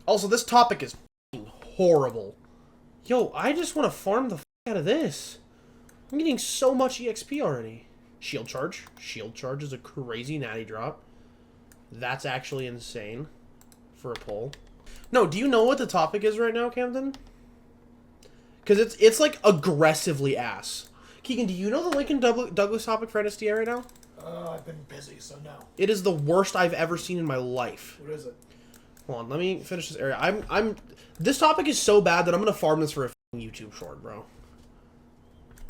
Also, this topic is horrible. Yo, I just want to farm the out of this. I'm getting so much EXP already. Shield charge. Shield charge is a crazy natty drop. That's actually insane for a pull. No, do you know what the topic is right now, Camden? Because it's like aggressively ass. Keegan, do you know the Lincoln Douglas topic for NSTA right now? I've been busy, so no. It is the worst I've ever seen in my life. What is it? Hold on, let me finish this area. This topic is so bad that I'm gonna farm this for a YouTube short, bro.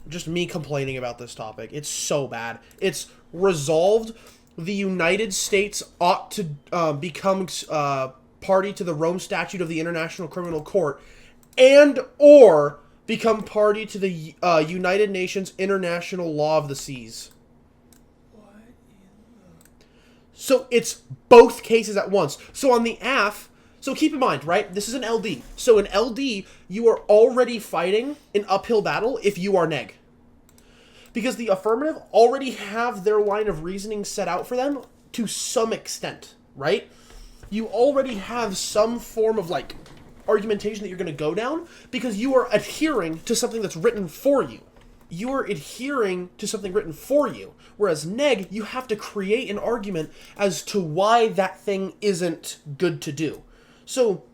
Just me complaining about this topic. It's so bad. It's resolved. The United States ought to become party to the Rome Statute of the International Criminal Court, and or become party to the United Nations International Law of the Seas. What in the... So it's both cases at once. So on the AF, so keep in mind, right? This is an LD. So in LD, you are already fighting an uphill battle if you are neg. Because the affirmative already have their line of reasoning set out for them to some extent, right? You already have some form of, like, argumentation that you're going to go down because you are adhering to something that's written for you. You are adhering to something written for you. Whereas neg, you have to create an argument as to why that thing isn't good to do. So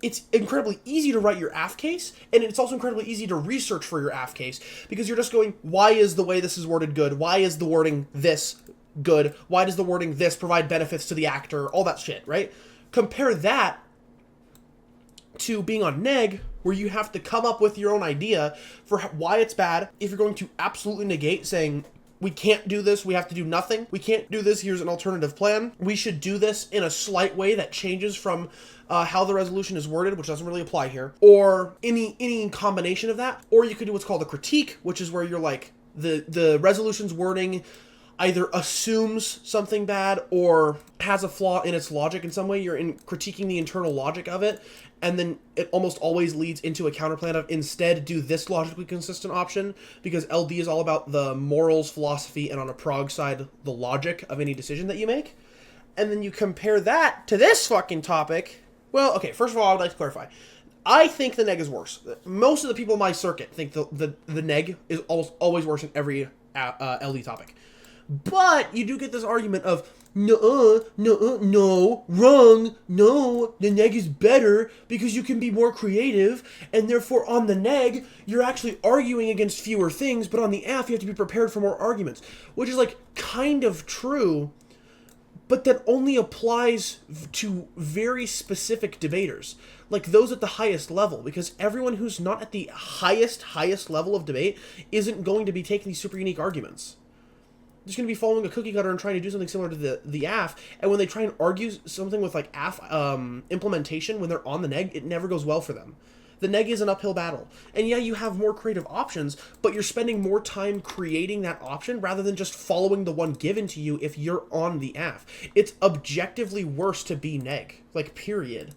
it's incredibly easy to write your AF case, and it's also incredibly easy to research for your AF case because you're just going, why is the way this is worded good? Why is the wording this good? Why does the wording this provide benefits to the actor? All that shit, right? Compare that to being on neg, where you have to come up with your own idea for why it's bad. If you're going to absolutely negate saying, we can't do this, we have to do nothing, we can't do this, here's an alternative plan, we should do this in a slight way that changes from how the resolution is worded, which doesn't really apply here, or any combination of that. Or you could do what's called a critique, which is where you're like, the resolution's wording either assumes something bad or has a flaw in its logic in some way. You're critiquing the internal logic of it, and then it almost always leads into a counterplan of instead do this logically consistent option, because LD is all about the morals, philosophy, and on a prog side, the logic of any decision that you make. And then you compare that to this fucking topic. Well, okay, first of all, I would like to clarify. I think the neg is worse. Most of the people in my circuit think the neg is always worse in every LD topic. But you do get this argument of, no, wrong, no, the neg is better because you can be more creative, and therefore on the neg, you're actually arguing against fewer things, but on the AF, you have to be prepared for more arguments, which is like kind of true, but that only applies to very specific debaters, like those at the highest level, because everyone who's not at the highest level of debate isn't going to be taking these super unique arguments. Just going to be following a cookie cutter and trying to do something similar to the AF, and when they try and argue something with like AF implementation when they're on the neg, it never goes well for them. The neg is an uphill battle. And yeah, you have more creative options, but you're spending more time creating that option rather than just following the one given to you if you're on the AF. It's objectively worse to be neg, like period.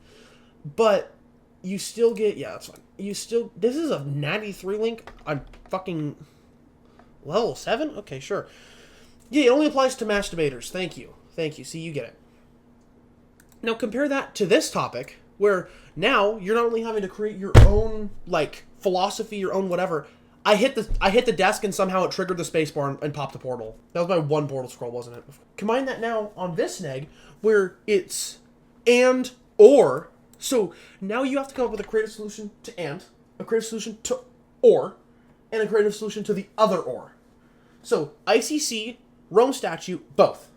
But you still get, yeah, that's fine. This is a natty 3 link on fucking level 7? Okay, sure. Yeah, it only applies to match debaters. Thank you. See, you get it. Now compare that to this topic, where now you're not only having to create your own, like, philosophy, your own whatever. I hit the desk and somehow it triggered the spacebar and popped the portal. That was my one portal scroll, wasn't it? Combine that now on this neg, where it's and or. So now you have to come up with a creative solution to and, a creative solution to or, and a creative solution to the other or. So ICC, Rome Statute, both.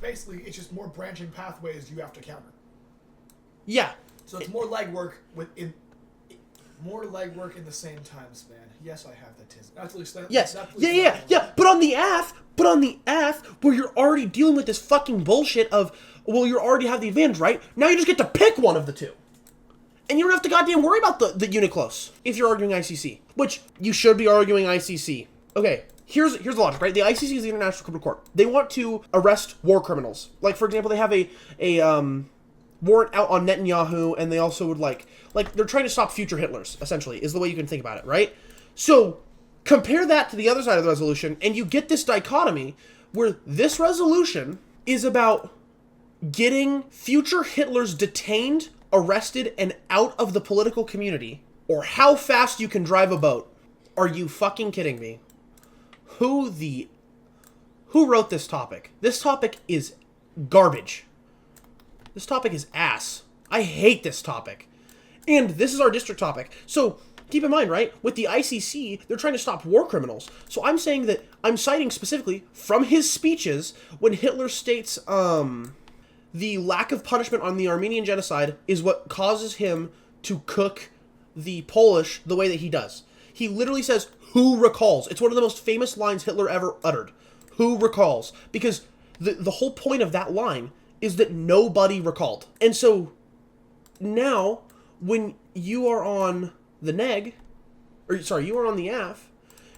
Basically, it's just more branching pathways you have to counter. Yeah. So it's more legwork in the same time span. Yes, I have that. Yes. Yeah. But on the AF, where you're already dealing with this fucking bullshit of, well, you already have the advantage, right? Now you just get to pick one of the two. And you don't have to goddamn worry about the unit close if you're arguing ICC, which you should be arguing ICC. Okay, here's the logic, right? The ICC is the International Criminal Court. They want to arrest war criminals. Like, for example, they have a warrant out on Netanyahu, and they also would like they're trying to stop future Hitlers, essentially, is the way you can think about it, right? So compare that to the other side of the resolution, and you get this dichotomy where this resolution is about getting future Hitlers detained, arrested, and out of the political community, or how fast you can drive a boat. Are you fucking kidding me? Who wrote this topic? This topic is garbage. This topic is ass. I hate this topic. And this is our district topic. So keep in mind, right? With the ICC, they're trying to stop war criminals. So I'm saying that I'm citing specifically from his speeches when Hitler states the lack of punishment on the Armenian genocide is what causes him to cook the Polish the way that he does. He literally says, "Who recalls?" It's one of the most famous lines Hitler ever uttered. Who recalls? Because the whole point of that line is that nobody recalled. And so now, when you are on the neg, you are on the AF,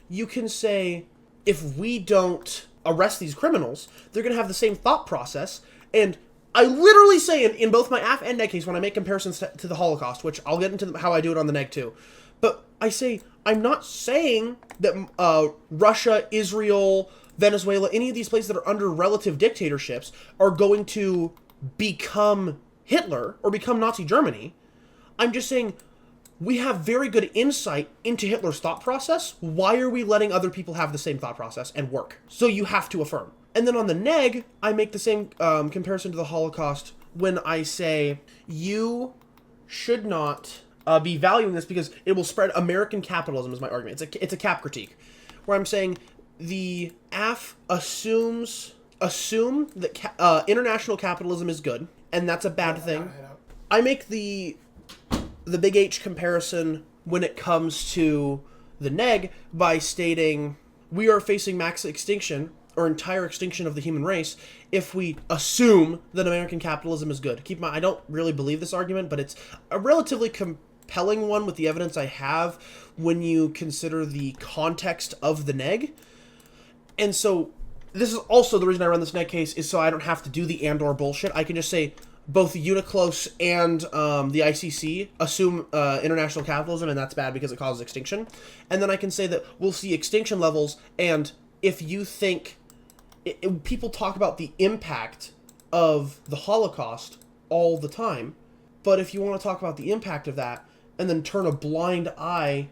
you can say, if we don't arrest these criminals, they're going to have the same thought process. And I literally say in both my AF and neg case, when I make comparisons to the Holocaust, which I'll get into how I do it on the neg too, but I say, I'm not saying that Russia, Israel, Venezuela, any of these places that are under relative dictatorships are going to become Hitler or become Nazi Germany. I'm just saying we have very good insight into Hitler's thought process. Why are we letting other people have the same thought process and work? So you have to affirm. And then on the neg, I make the same comparison to the Holocaust when I say you should not be valuing this because it will spread American capitalism is my argument. It's a cap critique where I'm saying the AF assume that international capitalism is good, and that's a bad thing. I make the big H comparison when it comes to the neg by stating we are facing max extinction or entire extinction of the human race if we assume that American capitalism is good. Keep in mind, I don't really believe this argument, but it's a relatively compelling one with the evidence I have when you consider the context of the neg. And so this is also the reason I run this neg case is so I don't have to do the and/or bullshit. I can just say both UNICLOS and the ICC assume international capitalism, and that's bad because it causes extinction. And then I can say that we'll see extinction levels, and if you think... people talk about the impact of the Holocaust all the time, but if you want to talk about the impact of that and then turn a blind eye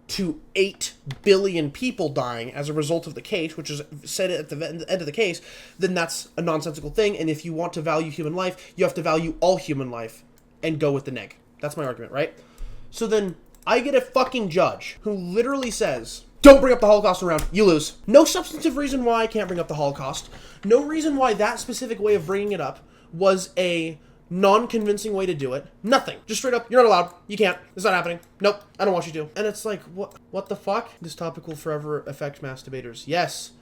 to 8 billion people dying as a result of the case, which is said at the end of the case, then that's a nonsensical thing. And if you want to value human life, you have to value all human life and go with the neg. That's my argument, right? So then I get a fucking judge who literally says, don't bring up the Holocaust around, you lose. No substantive reason why I can't bring up the Holocaust. No reason why that specific way of bringing it up was a non-convincing way to do it. Nothing. Just straight up, you're not allowed. You can't. It's not happening. Nope. I don't want you to. And it's like, what the fuck? This topic will forever affect masturbators. Yes.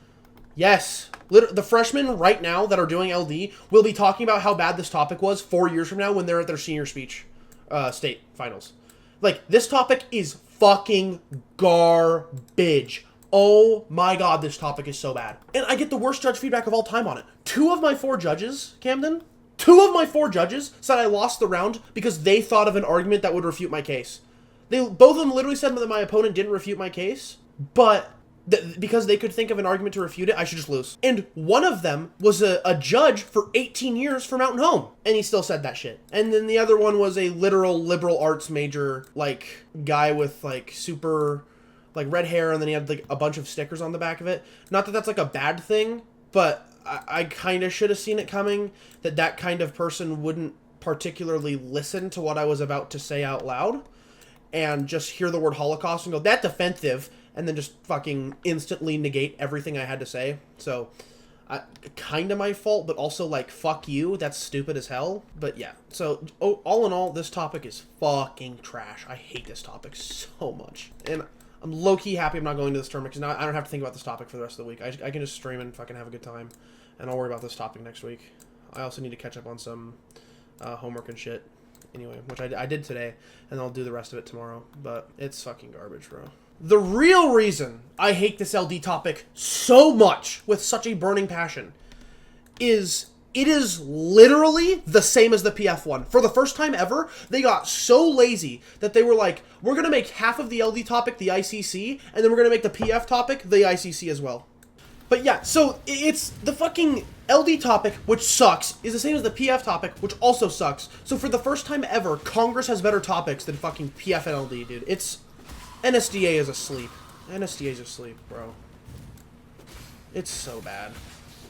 Yes. The freshmen right now that are doing LD will be talking about how bad this topic was 4 years from now when they're at their senior speech state finals. Like, this topic is fucking garbage. Oh my god, this topic is so bad. And I get the worst judge feedback of all time on it. 2 of my 4 judges, Camden, 2 of my 4 judges said I lost the round because they thought of an argument that would refute my case. Both of them literally said that my opponent didn't refute my case, but because they could think of an argument to refute it, I should just lose. And one of them was a judge for 18 years for Mountain Home, and he still said that shit. And then the other one was a literal liberal arts major, like, guy with, like, super, like, red hair, and then he had, like, a bunch of stickers on the back of it. Not that that's, like, a bad thing, but I kind of should have seen it coming, that kind of person wouldn't particularly listen to what I was about to say out loud, and just hear the word Holocaust and go, that's offensive, and then just fucking instantly negate everything I had to say. So, kind of my fault, but also, like, fuck you, that's stupid as hell. But yeah, so all in all, this topic is fucking trash. I hate this topic so much. And I'm low-key happy I'm not going to this tournament, because now I don't have to think about this topic for the rest of the week. I can just stream and fucking have a good time, and I'll worry about this topic next week. I also need to catch up on some homework and shit, anyway, which I did today, and I'll do the rest of it tomorrow. But it's fucking garbage, bro. The real reason I hate this LD topic so much, with such a burning passion, is it is literally the same as the PF one. For the first time ever, they got so lazy that they were like, we're going to make half of the LD topic the ICC, and then we're going to make the PF topic the ICC as well. But yeah, so it's the fucking LD topic, which sucks, is the same as the PF topic, which also sucks. So for the first time ever, Congress has better topics than fucking PF and LD, dude. It's... NSDA is asleep. NSDA is asleep, bro. It's so bad.